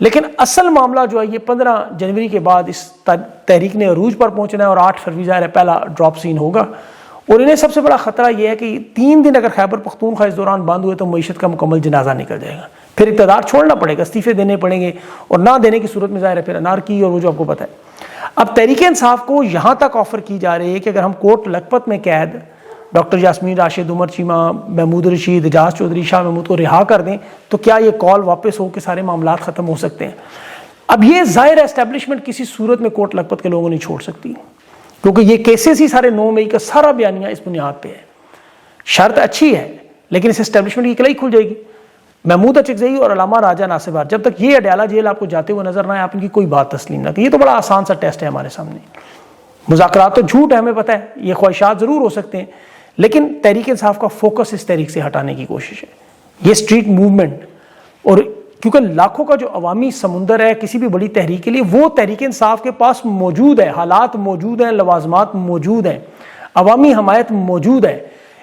لیکن اصل معاملہ جو ہے یہ 15 جنوری کے بعد اس تحریک نے عروج پر پہنچنا ہے اور 8 فروری ظاہر ہے پہلا ڈراپ سین ہوگا. اور انہیں سب سے بڑا خطرہ یہ ہے کہ 3 دن اگر خیبر پختونخوا اس دوران بند ہوئے تو معیشت کا مکمل جنازہ نکل جائے گا. پھر اقتدار چھوڑنا پڑے گا, استعفے دینے پڑیں گے, اور نہ دینے کی صورت میں ظاہر ہے پھر انارکی اور وہ جو آپ کو پتہ ہے. اب تحریک انصاف کو یہاں تک آفر کی جا رہی ہے کہ اگر ہم کوٹ لکھپت میں قید ڈاکٹر یاسمین راشد, عمر چیمہ, محمود رشید, اعجاز چودھری, شاہ محمود کو رہا کر دیں تو کیا یہ کال واپس ہو کہ سارے معاملات ختم ہو سکتے ہیں. اب یہ ظاہر ہے اسٹیبلشمنٹ کسی صورت میں کوٹ لکھپت کے لوگوں نہیں چھوڑ سکتی, کیونکہ یہ کیسز ہی سارے 9 مئی کا سارا بیانیہ اس بنیاد پہ ہے. شرط اچھی ہے لیکن اس اسٹیبلشمنٹ کی کلائی کھل جائے گی. محمود اچکزئی اور علامہ راجہ ناصر جب تک یہ اڈیالہ جیل آپ کو جاتے ہوئے نظر نہ آئے آپ ان کی کوئی بات تسلیم نہ کریں. یہ تو بڑا آسان سا ٹیسٹ ہے ہمارے سامنے. مذاکرات تو جھوٹ ہے, ہمیں پتہ ہے, یہ خواہشات ضرور ہو سکتے ہیں, لیکن تحریک انصاف کا فوکس اس تحریک سے ہٹانے کی کوشش ہے. یہ اسٹریٹ موومنٹ, اور کیونکہ لاکھوں کا جو عوامی سمندر ہے کسی بھی بڑی تحریک کے لیے, وہ تحریک انصاف کے پاس موجود ہے, حالات موجود ہیں, لوازمات موجود ہیں, عوامی حمایت موجود ہے.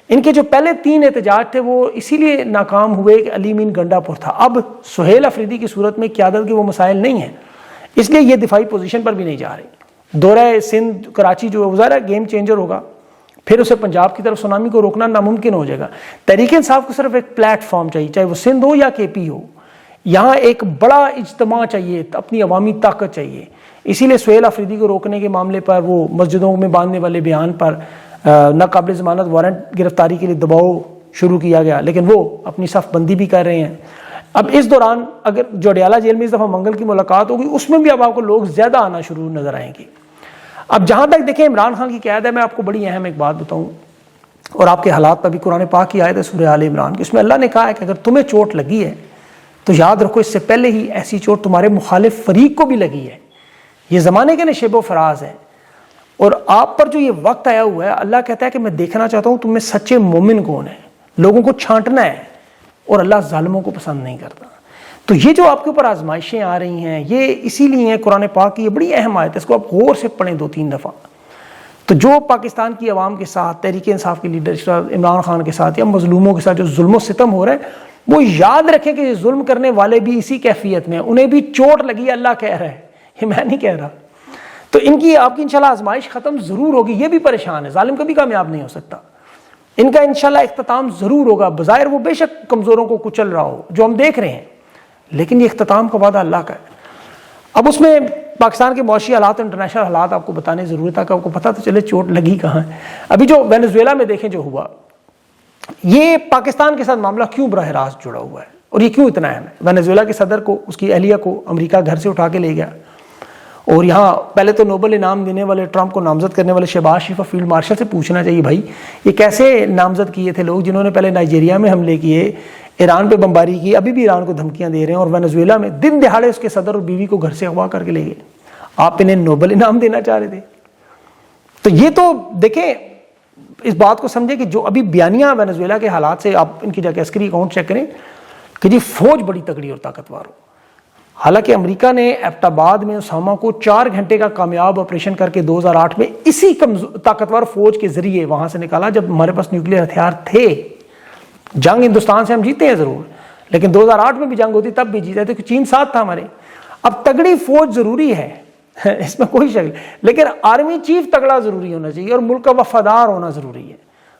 ان کے جو پہلے 3 احتجاج تھے وہ اسی لیے ناکام ہوئے کہ علی مین گنڈا پور تھا. اب سہیل افریدی کی صورت میں قیادت کے وہ مسائل نہیں ہیں, اس لیے یہ دفاعی پوزیشن پر بھی نہیں جا رہی. دورہ سندھ کراچی جو ہے ظاہر ہے گیم چینجر ہوگا, پھر اسے پنجاب کی طرف سونامی کو روکنا ناممکن ہو جائے گا. تحریک انصاف کو صرف ایک پلیٹ فارم چاہیے, چاہے وہ سندھ ہو یا کے پی ہو. یہاں ایک بڑا اجتماع چاہیے, اپنی عوامی طاقت چاہیے. اسی لیے سہیل افریدی کو روکنے کے معاملے پر, وہ مسجدوں میں باندھنے والے بیان پر ناقابل ضمانت وارنٹ گرفتاری کے لیے دباؤ شروع کیا گیا, لیکن وہ اپنی صف بندی بھی کر رہے ہیں. اب اس دوران اگر جو اڈیالہ جیل میں اس دفعہ منگل کی ملاقات ہوگی اس میں بھی اب آپ کو لوگ زیادہ آنا شروع نظر آئیں گے. اب جہاں تک دیکھیں عمران خان کی قیادت ہے, میں آپ کو بڑی اہم ایک بات بتاؤں, اور آپ کے حالات پر بھی قرآن پاک کی آیت ہے سورہ آل عمران کی, اس میں اللہ نے کہا ہے کہ اگر تمہیں چوٹ لگی ہے تو یاد رکھو اس سے پہلے ہی ایسی چوٹ تمہارے مخالف فریق کو بھی لگی ہے. یہ زمانے کے نشیب و فراز ہے, اور آپ پر جو یہ وقت آیا ہوا ہے, اللہ کہتا ہے کہ میں دیکھنا چاہتا ہوں تم میں سچے مومن کون ہیں. لوگوں کو چھانٹنا ہے, اور اللہ ظالموں کو پسند نہیں کرتا. تو یہ جو آپ کے اوپر آزمائشیں آ رہی ہیں یہ اسی لیے ہیں. قرآن پاک کی یہ بڑی اہم آیت ہے, اس کو آپ غور سے پڑھیں 2-3 دفعہ. تو جو پاکستان کی عوام کے ساتھ, تحریک انصاف کی لیڈر عمران خان کے ساتھ یا مظلوموں کے ساتھ جو ظلم و ستم ہو رہا ہے, وہ یاد رکھیں کہ یہ ظلم کرنے والے بھی اسی کیفیت میں ہیں. انہیں بھی چوٹ لگی ہے, اللہ کہہ رہا ہے, یہ میں نہیں کہہ رہا. تو ان کی آپ کی انشاءاللہ آزمائش ختم ضرور ہوگی. یہ بھی پریشان ہے, ظالم کبھی کامیاب نہیں ہو سکتا. ان کا انشاءاللہ اختتام ضرور ہوگا. بظاہر وہ بے شک کمزوروں کو کچل رہا ہو جو ہم دیکھ رہے ہیں, لیکن یہ اختتام کا وعدہ اللہ کا ہے. اب اس میں پاکستان کے معاشی حالات, انٹرنیشنل حالات آپ کو بتانے ضرورت ہے کہ آپ کو پتہ تو چلے چوٹ لگی کہاں ہے. ابھی جو وینزویلا میں دیکھیں جو ہوا, یہ پاکستان کے ساتھ معاملہ کیوں براہ راست جڑا ہوا ہے اور یہ کیوں اتنا اہم ہے. وینزویلا کے صدر کو, اس کی اہلیہ کو امریکہ گھر سے اٹھا کے لے گیا, اور یہاں پہلے تو نوبل انعام دینے والے, ٹرمپ کو نامزد کرنے والے شہباز شریف فیلڈ مارشل سے پوچھنا چاہیے بھائی یہ کیسے نامزد کیے تھے لوگ جنہوں نے پہلے نائجیریا میں حملے کیے, ایران پہ بمباری کی, ابھی بھی ایران کو دھمکیاں دے رہے ہیں, اور وینزویلا میں دن دہاڑے اس کے صدر اور بیوی کو گھر سے اغوا کر کے لے گئے. آپ انہیں نوبل انعام دینا چاہ رہے تھے. تو یہ تو دیکھیں, اس بات کو سمجھیں کہ جو ابھی بیانیہ وینزویلا کے حالات سے, آپ ان کی جا کے عسکری اکاؤنٹ چیک کریں کہ جی فوج بڑی تگڑی اور طاقتور ہو. حالانکہ امریکہ نے ایبٹ آباد میں اسامہ کو 4 گھنٹے کا کامیاب آپریشن کر کے 2008 میں اسی طاقتور فوج کے ذریعے وہاں سے نکالا جب ہمارے پاس نیوکلیر ہتھیار تھے. جنگ ہندوستان سے ہم جیتے ہیں ضرور, لیکن 2008 میں بھی جنگ ہوتی تب بھی جیتے تھے, چین ساتھ تھا ہمارے. اب تگڑی فوج ضروری ہے, اس میں کوئی شک, لیکن آرمی چیف تگڑا ضروری ہونا چاہیے اور ملک کا وفادار ہونا ضروری ہے.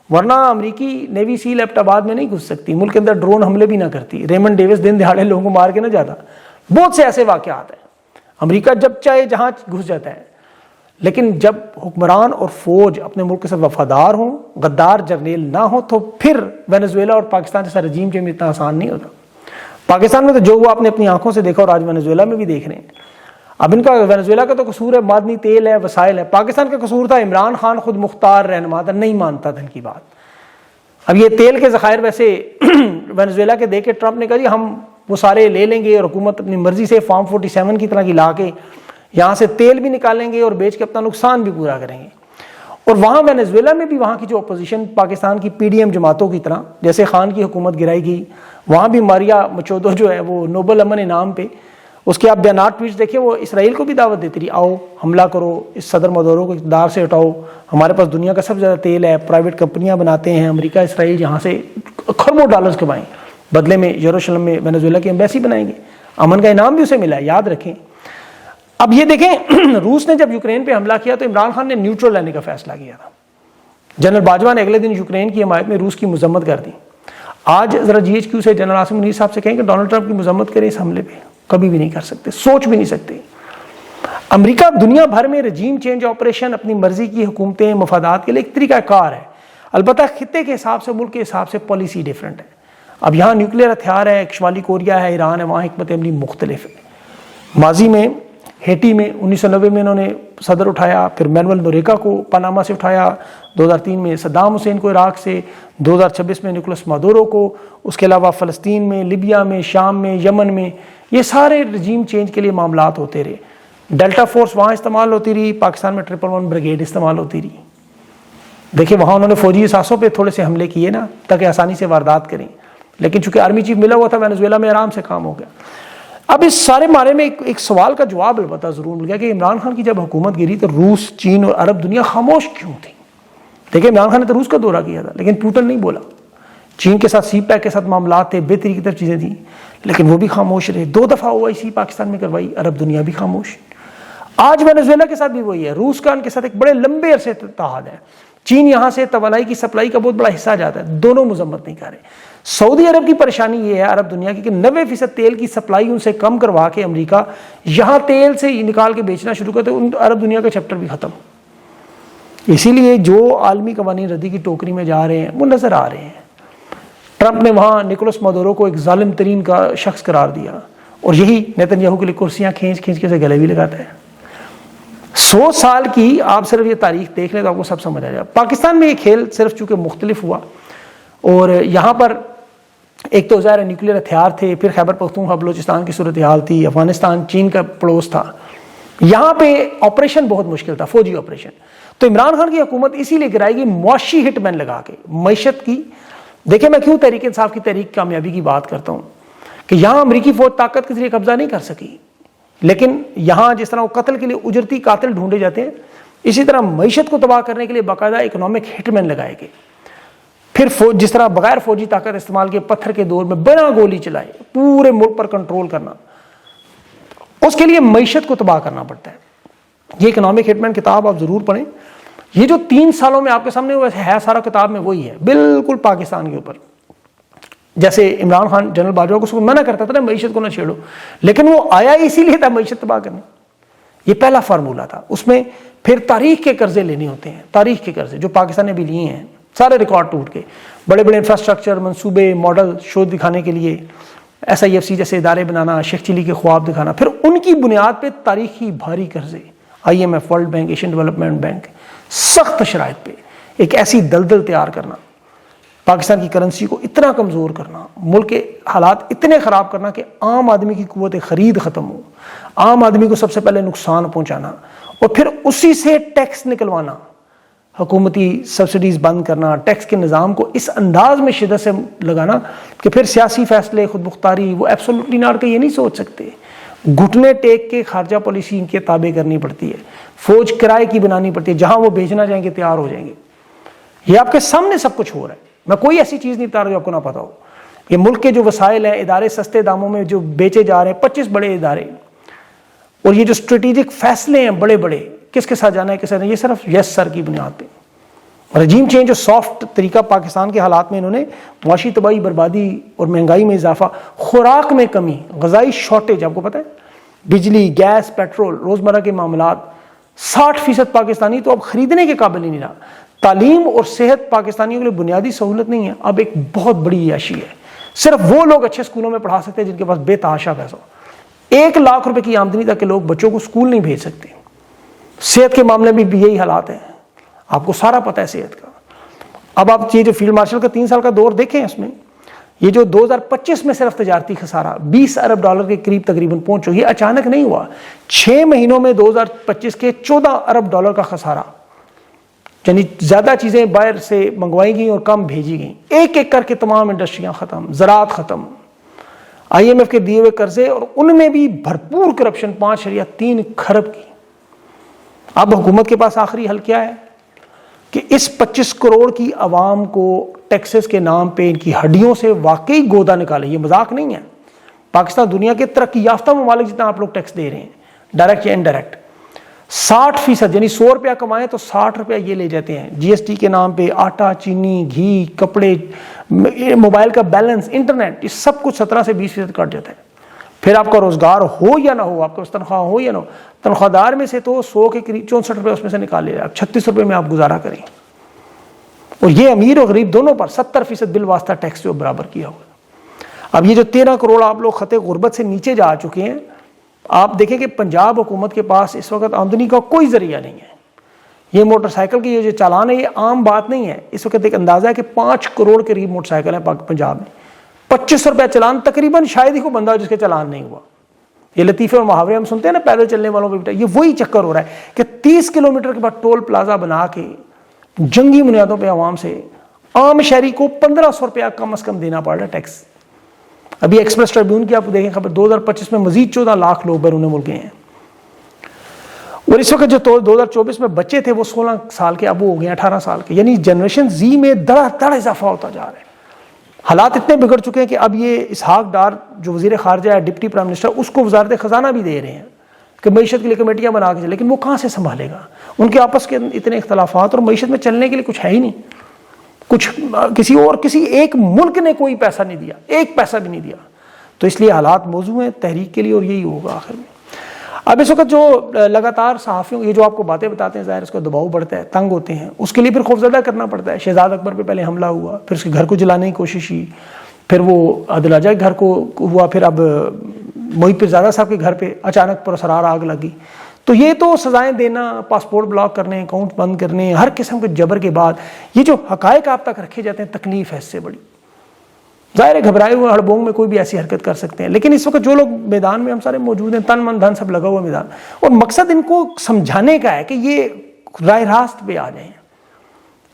ورنہ امریکی نیوی سیل ایبٹ آباد میں نہیں گھس سکتی, ملک کے اندر ڈرون حملے بھی نہ کرتی, ریمنڈ ڈیوس دن دہاڑے لوگوں کو مار کے نہ جاتا. بہت سے ایسے واقعات ہیں. امریکہ جب چاہے جہاں گھس جاتا ہے, لیکن جب حکمران اور فوج اپنے ملک کے ساتھ وفادار ہوں, غدار جرنیل نہ ہو, تو پھر وینزویلا اور پاکستان جیسا رجیم جو اتنا آسان نہیں ہوتا. پاکستان میں تو جو وہ آپ نے اپنی آنکھوں سے دیکھا اور آج وینزویلا میں بھی دیکھ رہے ہیں. اب ان کا وینزویلا کا تو قصور ہے, معدنی تیل ہے, وسائل ہے. پاکستان کا قصور تھا عمران خان خود مختار رہنما تھا, نہیں مانتا تھا ان کی بات. اب یہ تیل کے ذخائر ویسے وینزویلا کے دے کے ٹرمپ نے کہا جی ہم وہ سارے لے لیں گے, اور حکومت اپنی مرضی سے فارم 47 کی طرح کی لا کے یہاں سے تیل بھی نکالیں گے اور بیچ کے اپنا نقصان بھی پورا کریں گے. اور وہاں وینزویلا میں بھی وہاں کی جو اپوزیشن پاکستان کی پی ڈی ایم جماعتوں کی طرح, جیسے خان کی حکومت گرائی گئی, وہاں بھی ماریا مچودو جو ہے وہ نوبل امن انعام پہ, اس کے آپ بیانات ٹویٹس دیکھیں, وہ اسرائیل کو بھی دعوت دیتی رہی, آؤ حملہ کرو, اس صدر مدورو کو اقتدار سے ہٹاؤ, ہمارے پاس دنیا کا سب سے زیادہ تیل ہے, پرائیویٹ کمپنیاں بناتے ہیں, امریکہ اسرائیل یہاں سے کروڑوں ڈالرز کمائیں, بدلے میں یروشلم میں وینزویلا کی ایمبیسی بنائیں گے. امن کا انعام بھی اسے ملا ہے، یاد رکھیں۔ اب یہ دیکھیں روس نے جب یوکرین پہ حملہ کیا تو عمران خان نے نیوٹرل رہنے کا فیصلہ کیا تھا۔ جنرل باجوہ نے اگلے دن یوکرین کی حمایت میں روس کی مذمت کر دی۔ آج ذرا جی ایچ کیو سے جنرل عاصم منیر صاحب سے کہیں کہ ڈونلڈ ٹرمپ کی مذمت کریں اس حملے پہ، کبھی بھی نہیں کر سکتے، سوچ بھی نہیں سکتے۔ امریکہ دنیا بھر میں رجیم چینج آپریشن اپنی مرضی کی حکومتیں مفادات کے لیے ایک طریقہ کار ہے، البتہ خطے کے حساب سے، ملک کے حساب سے پالیسی ڈیفرنٹ ہے۔ اب یہاں نیوکلیئر ہتھیار ہے، شمالی کوریا ہے، ایران ہے، وہاں حکمت عملی مختلف ہے۔ ماضی میں ہیٹی میں 1990 میں انہوں نے صدر اٹھایا، پھر مینوئل نوریکا کو پاناما سے اٹھایا، 2003 میں صدام حسین کو عراق سے، 2026 میں نکولس مادورو کو، اس کے علاوہ فلسطین میں، لیبیا میں، شام میں، یمن میں، یہ سارے رجیم چینج کے لیے معاملات ہوتے رہے۔ ڈیلٹا فورس وہاں استعمال ہوتی رہی، پاکستان میں 111 بریگیڈ استعمال ہوتی رہی۔ دیکھیں وہاں انہوں نے فوجی اثاثوں پہ تھوڑے سے حملے کیے نا تاکہ آسانی سے واردات کریں، لیکن چونکہ آرمی چیف ملا ہوا تھا وینزویلا میں، آرام سے کام ہو گیا۔ اب اس سارے بارے میں ایک سوال کا جواب البتہ ضرور مل گیا کہ عمران خان کی جب حکومت گری تو روس، چین اور عرب دنیا خاموش کیوں تھی؟ دیکھیں عمران خان نے تو روس کا دورہ کیا تھا لیکن پوٹن نہیں بولا، چین کے ساتھ سی پیک کے ساتھ معاملات تھے، بے طریقے طرف چیزیں تھیں لیکن وہ بھی خاموش رہے۔ 2 دفعہ OIC پاکستان میں کروائی، عرب دنیا بھی خاموش۔ آج وینزویلا کے ساتھ بھی وہی ہے، روس کا ان کے ساتھ ایک بڑے لمبے عرصے اتحاد ہے، چین یہاں سے توانائی کی سپلائی کا بہت بڑا حصہ جاتا ہے، دونوں مذمت نہیں کر رہے۔ سعودی عرب کی پریشانی یہ ہے عرب دنیا کی کہ 90% تیل کی سپلائی ان سے کم کروا کے امریکہ یہاں تیل سے نکال کے بیچنا شروع کرتے، ان عرب دنیا کا چیپٹر بھی ختم۔ اسی لیے جو عالمی قوانین ردی کی ٹوکری میں جا رہے ہیں وہ نظر آ رہے ہیں۔ ٹرمپ نے وہاں نکولس مادورو کو ایک ظالم ترین کا شخص قرار دیا اور یہی نیتن یاہو کے لیے کرسیاں کھینچ کھینچ کے اسے گلے بھی لگاتا ہے۔ 100 سال کی آپ صرف یہ تاریخ دیکھ لیں تو آپ کو سب سمجھ آ جائے۔ پاکستان میں یہ کھیل صرف چونکہ مختلف ہوا اور یہاں پر ایک تو ظاہر نیوکلیئر ہتھیار تھے، پھر خیبر پختونخوا بلوچستان کی صورتحال تھی، افغانستان چین کا پڑوس تھا، یہاں پہ آپریشن بہت مشکل تھا، فوجی آپریشن۔ تو عمران خان کی حکومت اسی لیے گرائی گئی معاشی ہٹ مین لگا کے، معیشت کی۔ دیکھیں میں کیوں تحریک انصاف کی تحریک کامیابی کی بات کرتا ہوں کہ یہاں امریکی فوج طاقت کے ذریعے قبضہ نہیں کر سکی، لیکن یہاں جس طرح وہ قتل کے لیے اجرتی قاتل ڈھونڈے جاتے ہیں، اسی طرح معیشت کو تباہ کرنے کے لیے باقاعدہ اکنامک ہٹ مین لگائے گئے۔ پھر جس طرح بغیر فوجی طاقت استعمال کے پتھر کے دور میں بنا گولی چلائے پورے ملک پر کنٹرول کرنا، اس کے لیے معیشت کو تباہ کرنا پڑتا ہے۔ یہ اکنامک ہٹ مین کتاب آپ ضرور پڑھیں، یہ جو 3 سالوں میں آپ کے سامنے ہے سارا کتاب میں وہی ہے، بالکل پاکستان کے اوپر۔ جیسے عمران خان جنرل باجوہ کو منع کرتا تھا نا معیشت کو نہ چھیڑو، لیکن وہ آیا اسی لیے تھا معیشت تباہ کرنے۔ یہ پہلا فارمولہ تھا۔ اس میں پھر تاریخ کے قرضے لینے ہوتے ہیں، تاریخ کے قرضے جو پاکستان نے بھی لیے ہیں، سارے ریکارڈ ٹوٹ کے، بڑے بڑے انفراسٹرکچر، منصوبے، ماڈل شو دکھانے کے لیے، SIFC جیسے ادارے بنانا، شیخ چلی کے خواب دکھانا، پھر ان کی بنیاد پہ تاریخی بھاری قرضے، IMF، world bank, Asian development bank, سخت شرائط پہ ایک ایسی دلدل تیار کرنا، پاکستان کی کرنسی کو اتنا کمزور کرنا، ملک کے حالات اتنے خراب کرنا کہ عام آدمی کی قوت خرید ختم ہو، عام آدمی کو سب سے پہلے نقصان پہنچانا، اور پھر اسی سے ٹیکس نکلوانا، حکومتی سبسڈیز بند کرنا، ٹیکس کے نظام کو اس انداز میں شدت سے لگانا کہ پھر سیاسی فیصلے، خود مختاری، وہ ایبسولوٹلی ناٹ کے یہ نہیں سوچ سکتے، گھٹنے ٹیک کے خارجہ پالیسی ان کے تابع کرنی پڑتی ہے، فوج کرائے کی بنانی پڑتی ہے، جہاں وہ بھیجنا چاہیں گے تیار ہو جائیں گے۔ یہ آپ کے سامنے سب کچھ ہو رہا ہے، میں کوئی ایسی چیز نہیں بتا رہا جو آپ کو نہ پتا ہو۔ یہ ملک کے جو وسائل ہیں، ادارے سستے داموں میں جو بیچے جا رہے ہیں، 25 بڑے ادارے، اور یہ جو اسٹریٹجک فیصلے ہیں بڑے بڑے، کس کے ساتھ جانا ہے، کس کے ساتھ، یہ صرف یس سر کی بنیاد پہ۔ رجیم چینج جو سافٹ طریقہ پاکستان کے حالات میں انہوں نے معاشی تباہی، بربادی اور مہنگائی میں اضافہ، خوراک میں کمی، غذائی شارٹیج، آپ کو پتہ ہے بجلی، گیس، پیٹرول، روزمرہ کے معاملات، 60% پاکستانی تو اب خریدنے کے قابل ہی نہیں رہا۔ تعلیم اور صحت پاکستانیوں کے لیے بنیادی سہولت نہیں ہے، اب ایک بہت بڑی عیاشی ہے۔ صرف وہ لوگ اچھے اسکولوں میں پڑھا سکتے ہیں جن کے پاس بے تحاشا پیسہ ہو۔ 1 لاکھ روپے کی آمدنی تک کے لوگ بچوں کو اسکول نہیں بھیج سکتے۔ صحت کے معاملے میں بھی یہی حالات ہیں، آپ کو سارا پتہ ہے صحت کا۔ اب آپ یہ جو فیلڈ مارشل کا 3 سال کا دور دیکھیں، اس میں یہ جو 2025 میں صرف تجارتی خسارہ $20 ارب کے قریب تقریباً پہنچو، یہ اچانک نہیں ہوا، 6 مہینوں میں 2025 کے $14 ارب کا خسارہ، یعنی زیادہ چیزیں باہر سے منگوائی گئیں اور کم بھیجی گئیں، ایک ایک کر کے تمام انڈسٹریاں ختم، زراعت ختم، IMF کے دیے ہوئے قرضے، اور ان میں بھی بھرپور کرپشن 5.3 کھرب کی۔ اب حکومت کے پاس آخری حل کیا ہے کہ اس 25 کروڑ کی عوام کو ٹیکسز کے نام پہ ان کی ہڈیوں سے واقعی گودا نکالے۔ یہ مذاق نہیں ہے، پاکستان دنیا کے ترقی یافتہ ممالک جتنا آپ لوگ ٹیکس دے رہے ہیں ڈائریکٹ یا انڈائریکٹ، 60% یعنی 100 روپیہ کمائیں تو 60 روپیہ یہ لے جاتے ہیں جی ایس ٹی کے نام پہ، آٹا، چینی، گھی، کپڑے، موبائل کا بیلنس، انٹرنیٹ، یہ سب کچھ 17 سے 20% کٹ جاتا ہے۔ پھر آپ کا روزگار ہو یا نہ ہو، آپ کے پاس تنخواہ ہو یا نہ ہو، تنخواہ دار میں سے تو 100 کے قریب 64 روپے اس میں سے نکال لے رہے ہیں، 36 روپے میں آپ گزارا کریں، اور یہ امیر اور غریب دونوں پر 70% بالواسطہ ٹیکس جو برابر کیا ہوا۔ اب یہ جو 13 کروڑ آپ لوگ خطے غربت سے نیچے جا چکے ہیں، آپ دیکھیں کہ پنجاب حکومت کے پاس اس وقت آمدنی کا کوئی ذریعہ نہیں ہے۔ یہ موٹر سائیکل کی یہ جو چالان ہے یہ عام بات نہیں ہے، اس وقت ایک اندازہ ہے کہ 5 کروڑ قریب موٹر سائیکل ہیں پنجاب میں، 25 روپے چلان، تقریباً شاید ہی کوئی بندہ جس کے چلان نہیں ہوا۔ یہ لطیفے اور محاورے ہم سنتے ہیں نا پیدل چلنے والوں پہ بیٹا، یہ وہی چکر ہو رہا ہے کہ 30 کلومیٹر کے بعد ٹول پلازا بنا کے جنگی بنیادوں پہ عوام سے عام شہری کو 1500 روپیہ کم از کم دینا پڑ رہا ہے ٹیکس۔ ابھی ایکسپریس ٹریبیون کی آپ دیکھیں خبر، 2025 میں مزید 14 لاکھ لوگ بیرون ملک گئے ہیں، اور اس وقت جو 2024 میں بچے تھے وہ 16 سال کے اب وہ ہو گئے 18 سال کے، یعنی جنریشن زی میں دڑ اضافہ ہوتا جا رہا ہے۔ حالات اتنے بگڑ چکے ہیں کہ اب یہ اسحاق ڈار جو وزیر خارجہ ہے، ڈپٹی پرائم منسٹر، اس کو وزارت خزانہ بھی دے رہے ہیں کہ معیشت کے لیے کمیٹیاں بنا کے چلے، لیکن وہ کہاں سے سنبھالے گا؟ ان کے آپس کے اتنے اختلافات، اور معیشت میں چلنے کے لیے کچھ ہے ہی نہیں، کچھ کسی ایک ملک نے کوئی پیسہ نہیں دیا، ایک پیسہ بھی نہیں دیا۔ تو اس لیے حالات موزوں ہیں تحریک کے لیے، اور یہی ہوگا آخر میں۔ اب اس وقت جو لگاتار صحافیوں یہ جو آپ کو باتیں بتاتے ہیں، ظاہر اس کا دباؤ بڑھتا ہے، تنگ ہوتے ہیں، اس کے لیے پھر خوفزدہ کرنا پڑتا ہے۔ شہزاد اکبر پہ پہلے حملہ ہوا، پھر اس کے گھر کو جلانے کی کوشش ہوئی، پھر وہ عادل کے گھر کو ہوا، پھر اب محیط پیرزادہ صاحب کے گھر پہ اچانک پراسرار آگ لگی۔ تو یہ تو سزائیں دینا، پاسپورٹ بلاک کرنے، اکاؤنٹ بند کرنے، ہر قسم کے جبر کے بعد یہ جو حقائق آپ تک رکھے جاتے ہیں، تکلیف ہے اس سے بڑی۔ ظاہر ہے گھبرائے ہوئے ہڑبونگ میں کوئی بھی ایسی حرکت کر سکتے ہیں، لیکن اس وقت جو لوگ میدان میں ہم سارے موجود ہیں، تن من دھن سب لگا ہوا میدان، اور مقصد ان کو سمجھانے کا ہے کہ یہ راہ راست پہ آ جائیں۔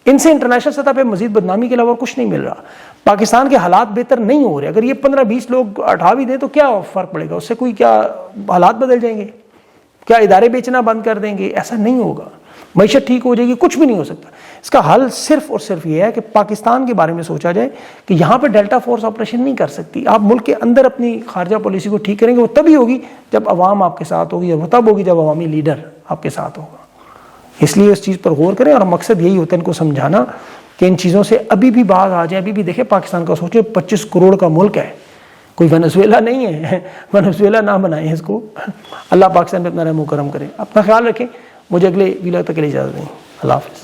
ان سے انٹرنیشنل سطح پہ مزید بدنامی کے علاوہ کچھ نہیں مل رہا۔ پاکستان کے حالات بہتر نہیں ہو رہے، اگر یہ 15-20 لوگ ہٹا بھی دیں تو کیا فرق پڑے گا؟ اس سے کوئی کیا حالات بدل جائیں گے؟ کیا ادارے بیچنا بند کر دیں گے؟ ایسا نہیں ہوگا۔ معیشت ٹھیک ہو جائے گی، کچھ بھی نہیں ہو سکتا۔ اس کا حل صرف اور صرف یہ ہے کہ پاکستان کے بارے میں سوچا جائے کہ یہاں پہ ڈیلٹا فورس آپریشن نہیں کر سکتی۔ آپ ملک کے اندر اپنی خارجہ پالیسی کو ٹھیک کریں گے، وہ تبھی ہوگی جب عوام آپ کے ساتھ ہوگی، اور وہ تب ہوگی جب عوامی لیڈر آپ کے ساتھ ہوگا۔ اس لیے اس چیز پر غور کریں، اور مقصد یہی ہوتا ہے ان کو سمجھانا کہ ان چیزوں سے ابھی بھی باز آ جائیں۔ ابھی بھی دیکھیں پاکستان کا سوچیں، 25 کروڑ کا ملک ہے، کوئی وینزویلا نہیں ہے، وینزویلا نہ بنائیں اس کو۔ اللہ پاکستان پہ اپنا رحم و کرم کرے۔ اپنا خیال رکھیں، مجھے اگلے ویلاگ تک کے لیے اجازت دیں۔ اللہ حافظ۔